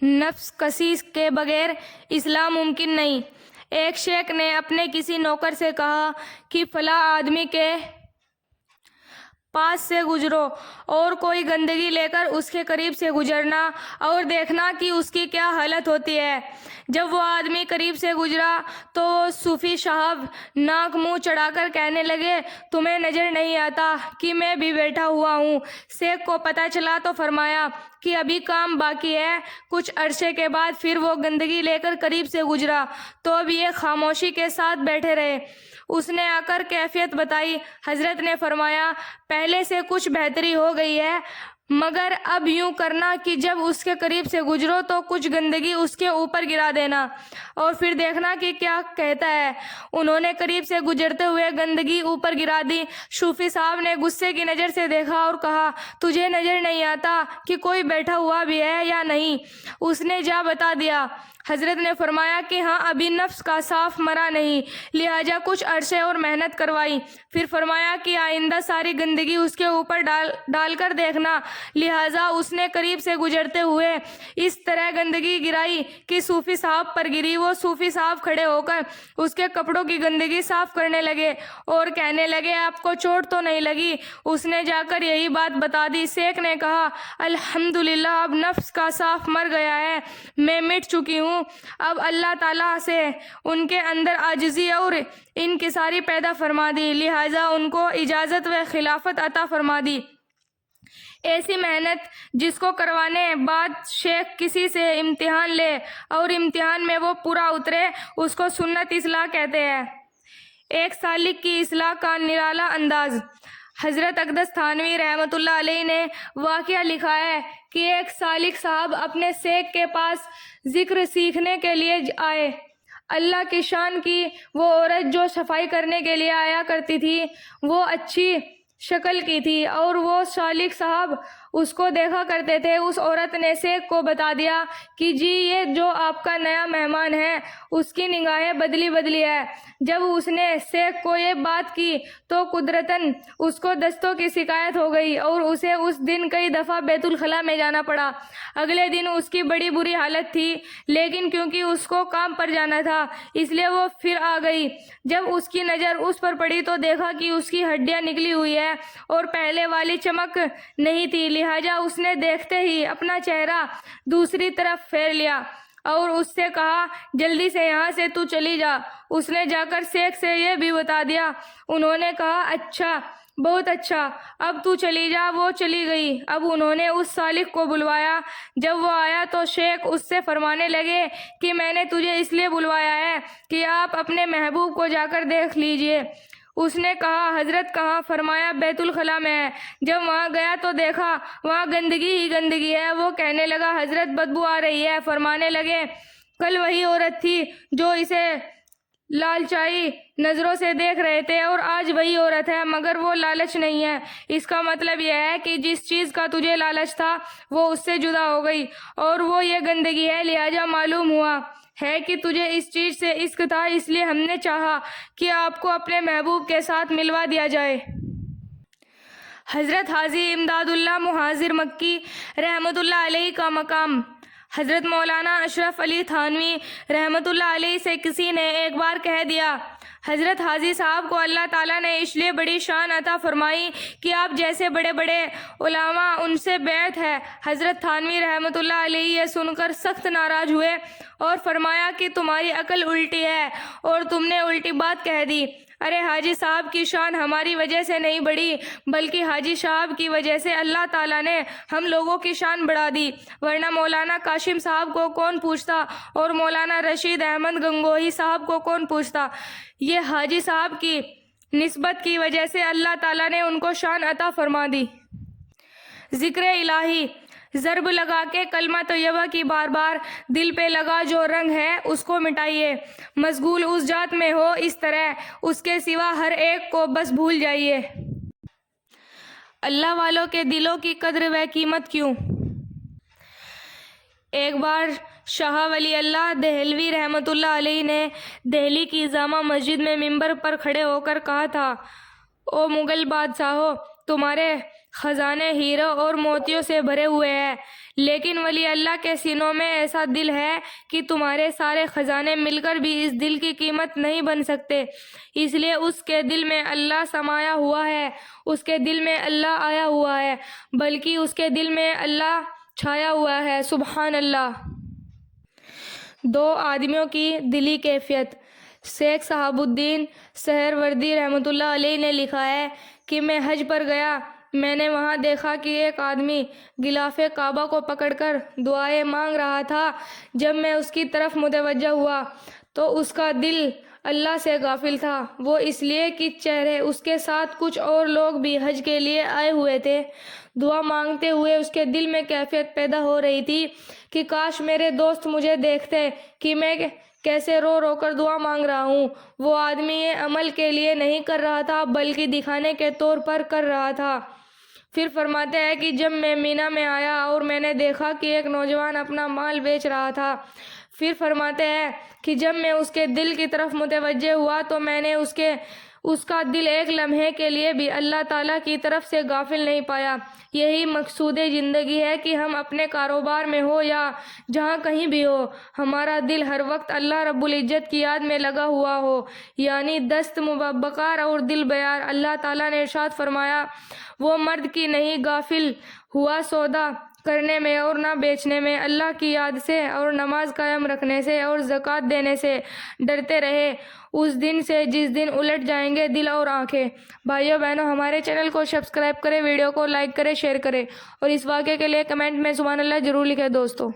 نفس کشی کے بغیر اصلاح ممکن نہیں۔ ایک شیخ نے اپنے کسی نوکر سے کہا کہ فلاں آدمی کے پاس سے گزرو اور کوئی گندگی لے کر اس کے قریب سے گزرنا اور دیکھنا کہ اس کی کیا حالت ہوتی ہے۔ جب وہ آدمی قریب سے گزرا تو صوفی صاحب ناک منہ چڑھا کر کہنے لگے، تمہیں نظر نہیں آتا کہ میں بھی بیٹھا ہوا ہوں؟ شیخ کو پتہ چلا تو فرمایا کہ ابھی کام باقی ہے۔ کچھ عرصے کے بعد پھر وہ گندگی لے کر قریب سے گزرا تو اب یہ خاموشی کے ساتھ بیٹھے رہے۔ اس نے آ کر کیفیت بتائی۔ حضرت نے فرمایا، پہلے سے کچھ بہتری ہو گئی ہے، مگر اب یوں کرنا کہ جب اس کے قریب سے گزرو تو کچھ گندگی اس کے اوپر گرا دینا اور پھر دیکھنا کہ کیا کہتا ہے۔ انہوں نے قریب سے گزرتے ہوئے گندگی اوپر گرا دی۔ صوفی صاحب نے غصے کی نظر سے دیکھا اور کہا، تجھے نظر نہیں آتا کہ کوئی بیٹھا ہوا بھی ہے یا نہیں؟ اس نے جا بتا دیا۔ حضرت نے فرمایا کہ ہاں، ابھی نفس کا صاف مرا نہیں، لہٰذا کچھ عرصے اور محنت کروائی۔ پھر فرمایا کہ آئندہ ساری گندگی اس کے اوپر ڈال کر دیکھنا۔ لہٰذا اس نے قریب سے گزرتے ہوئے اس طرح گندگی گرائی کہ صوفی صاحب پر گری۔ وہ صوفی صاحب کھڑے ہو کر اس کے کپڑوں کی گندگی صاف کرنے لگے اور کہنے لگے، آپ کو چوٹ تو نہیں لگی؟ اس نے جا کر یہی بات بتا دی۔ شیخ نے کہا، الحمدللہ، اب نفس کا صاف مر گیا ہے، میں مٹ چکی ہوں۔ اب اللہ تعالیٰ سے ان کے اندر عاجزی اور انکساری پیدا فرما دی، لہٰذا ان کو اجازت و خلافت عطا فرما دی۔ ایسی محنت جس کو کروانے بعد شیخ کسی سے امتحان لے اور امتحان میں وہ پورا اترے، اس کو سنت اصلاح کہتے ہیں۔ ایک سالک کی اصلاح کا نرالا انداز۔ حضرت اقدس تھانوی رحمۃ اللہ علیہ نے واقعہ لکھا ہے کہ ایک سالک صاحب اپنے شیخ کے پاس ذکر سیکھنے کے لیے آئے۔ اللہ کی شان کی وہ عورت جو صفائی کرنے کے لیے آیا کرتی تھی، وہ اچھی شکل کی تھی اور وہ سالک صاحب اس کو دیکھا کرتے تھے۔ اس عورت نے شیخ کو بتا دیا کہ جی، یہ جو آپ کا نیا مہمان ہے، اس کی نگاہیں بدلی ہے۔ جب اس نے شیخ کو یہ بات کی تو قدرتاً اس کو دستوں کی شکایت ہو گئی اور اسے اس دن کئی دفعہ بیت الخلاء میں جانا پڑا۔ اگلے دن اس کی بڑی بری حالت تھی، لیکن کیونکہ اس کو کام پر جانا تھا اس لیے وہ پھر آ گئی۔ جب اس کی نظر اس پر پڑی تو دیکھا کہ اس کی ہڈیاں نکلی ہوئی ہے اور پہلے والی چمک نہیں تھی، لہٰذا اس نے دیکھتے ہی اپنا چہرہ دوسری طرف پھیر لیا اور اس سے کہا، جلدی سے یہاں سے تو چلی جا۔ اس نے جا کر شیخ سے یہ بھی بتا دیا۔ انہوں نے کہا، اچھا، بہت اچھا، اب تو چلی جا۔ وہ چلی گئی۔ اب انہوں نے اس سالک کو بلوایا۔ جب وہ آیا تو شیخ اس سے فرمانے لگے کہ میں نے تجھے اس لیے بلوایا ہے کہ آپ اپنے محبوب کو جا کر دیکھ لیجئے۔ اس نے کہا، حضرت کہاں؟ فرمایا، بیت الخلاء میں ہے۔ جب وہاں گیا تو دیکھا وہاں گندگی ہی گندگی ہے۔ وہ کہنے لگا، حضرت بدبو آ رہی ہے۔ فرمانے لگے، کل وہی عورت تھی جو اسے لالچائی نظروں سے دیکھ رہے تھے اور آج وہی عورت ہے، مگر وہ لالچ نہیں ہے۔ اس کا مطلب یہ ہے کہ جس چیز کا تجھے لالچ تھا وہ اس سے جدا ہو گئی اور وہ یہ گندگی ہے، لہٰذا معلوم ہوا ہے کہ تجھے اس چیز سے عشق تھا، اس لیے ہم نے چاہا کہ آپ کو اپنے محبوب کے ساتھ ملوا دیا جائے۔ حضرت حاجی امداد اللہ مہاجر مکی رحمۃ اللہ علیہ کا مقام۔ حضرت مولانا اشرف علی تھانوی رحمۃ اللہ علیہ سے کسی نے ایک بار کہہ دیا، حضرت حاجی صاحب کو اللہ تعالیٰ نے اس لیے بڑی شان عطا فرمائی کہ آپ جیسے بڑے بڑے علماء ان سے بیعت ہے۔ حضرت تھانوی رحمۃ اللہ علیہ یہ سن کر سخت ناراض ہوئے اور فرمایا کہ تمہاری عقل الٹی ہے اور تم نے الٹی بات کہہ دی۔ ارے حاجی صاحب کی شان ہماری وجہ سے نہیں بڑھی، بلکہ حاجی صاحب کی وجہ سے اللہ تعالیٰ نے ہم لوگوں کی شان بڑھا دی، ورنہ مولانا کاشم صاحب کو کون پوچھتا اور مولانا رشید احمد گنگوہی صاحب کو کون پوچھتا۔ یہ حاجی صاحب کی نسبت کی وجہ سے اللہ تعالیٰ نے ان کو شان عطا فرما دی۔ ذکر الہی، ضرب لگا کے کلمہ طیبہ کی بار بار دل پہ لگا جو رنگ ہے اس کو مٹائیے، مشغول اس ذات میں ہو اس طرح اس کے سوا ہر ایک کو بس بھول جائیے۔ اللہ والوں کے دلوں کی قدر و قیمت کیوں؟ ایک بار شاہ ولی اللہ دہلوی رحمۃ اللہ علیہ نے دہلی کی جامع مسجد میں ممبر پر کھڑے ہو کر کہا تھا، او مغل بادشاہو، تمہارے خزانے ہیروں اور موتیوں سے بھرے ہوئے ہیں، لیکن ولی اللہ کے سینوں میں ایسا دل ہے کہ تمہارے سارے خزانے مل کر بھی اس دل کی قیمت نہیں بن سکتے، اس لیے اس کے دل میں اللہ سمایا ہوا ہے، اس کے دل میں اللہ آیا ہوا ہے، بلکہ اس کے دل میں اللہ چھایا ہوا ہے۔ سبحان اللہ۔ دو آدمیوں کی دلی کیفیت۔ شیخ صحاب الدین سہروردی رحمۃ اللہ علیہ نے لکھا ہے کہ میں حج پر گیا، میں نے وہاں دیکھا کہ ایک آدمی غلاف کعبہ کو پکڑ کر دعائیں مانگ رہا تھا۔ جب میں اس کی طرف متوجہ ہوا تو اس کا دل اللہ سے غافل تھا، وہ اس لیے کہ چہرے اس کے ساتھ کچھ اور لوگ بھی حج کے لیے آئے ہوئے تھے۔ دعا مانگتے ہوئے اس کے دل میں کیفیت پیدا ہو رہی تھی کہ کاش میرے دوست مجھے دیکھتے کہ میں کیسے رو رو کر دعا مانگ رہا ہوں۔ وہ آدمی یہ عمل کے لیے نہیں کر رہا تھا بلکہ دکھانے کے طور پر کر رہا تھا۔ پھر فرماتے ہیں کہ جب میں مینا میں آیا اور میں نے دیکھا کہ ایک نوجوان اپنا مال بیچ رہا تھا، پھر فرماتے ہیں کہ جب میں اس کے دل کی طرف متوجہ ہوا تو میں نے اس کا دل ایک لمحے کے لیے بھی اللہ تعالیٰ کی طرف سے غافل نہیں پایا۔ یہی مقصود زندگی ہے کہ ہم اپنے کاروبار میں ہو یا جہاں کہیں بھی ہو، ہمارا دل ہر وقت اللہ رب العزت کی یاد میں لگا ہوا ہو، یعنی دست بکار اور دل بیار۔ اللہ تعالیٰ نے ارشاد فرمایا، وہ مرد کی نہیں غافل ہوا سودا کرنے میں اور نہ بیچنے میں، اللہ کی یاد سے اور نماز قائم رکھنے سے اور زکوٰۃ دینے سے ڈرتے رہے اس دن سے جس دن الٹ جائیں گے دل اور آنکھیں۔ بھائیو بہنوں، ہمارے چینل کو سبسکرائب کریں، ویڈیو کو لائک کریں، شیئر کریں اور اس واقعے کے لیے کمنٹ میں سبحان اللہ ضرور لکھیں دوستو۔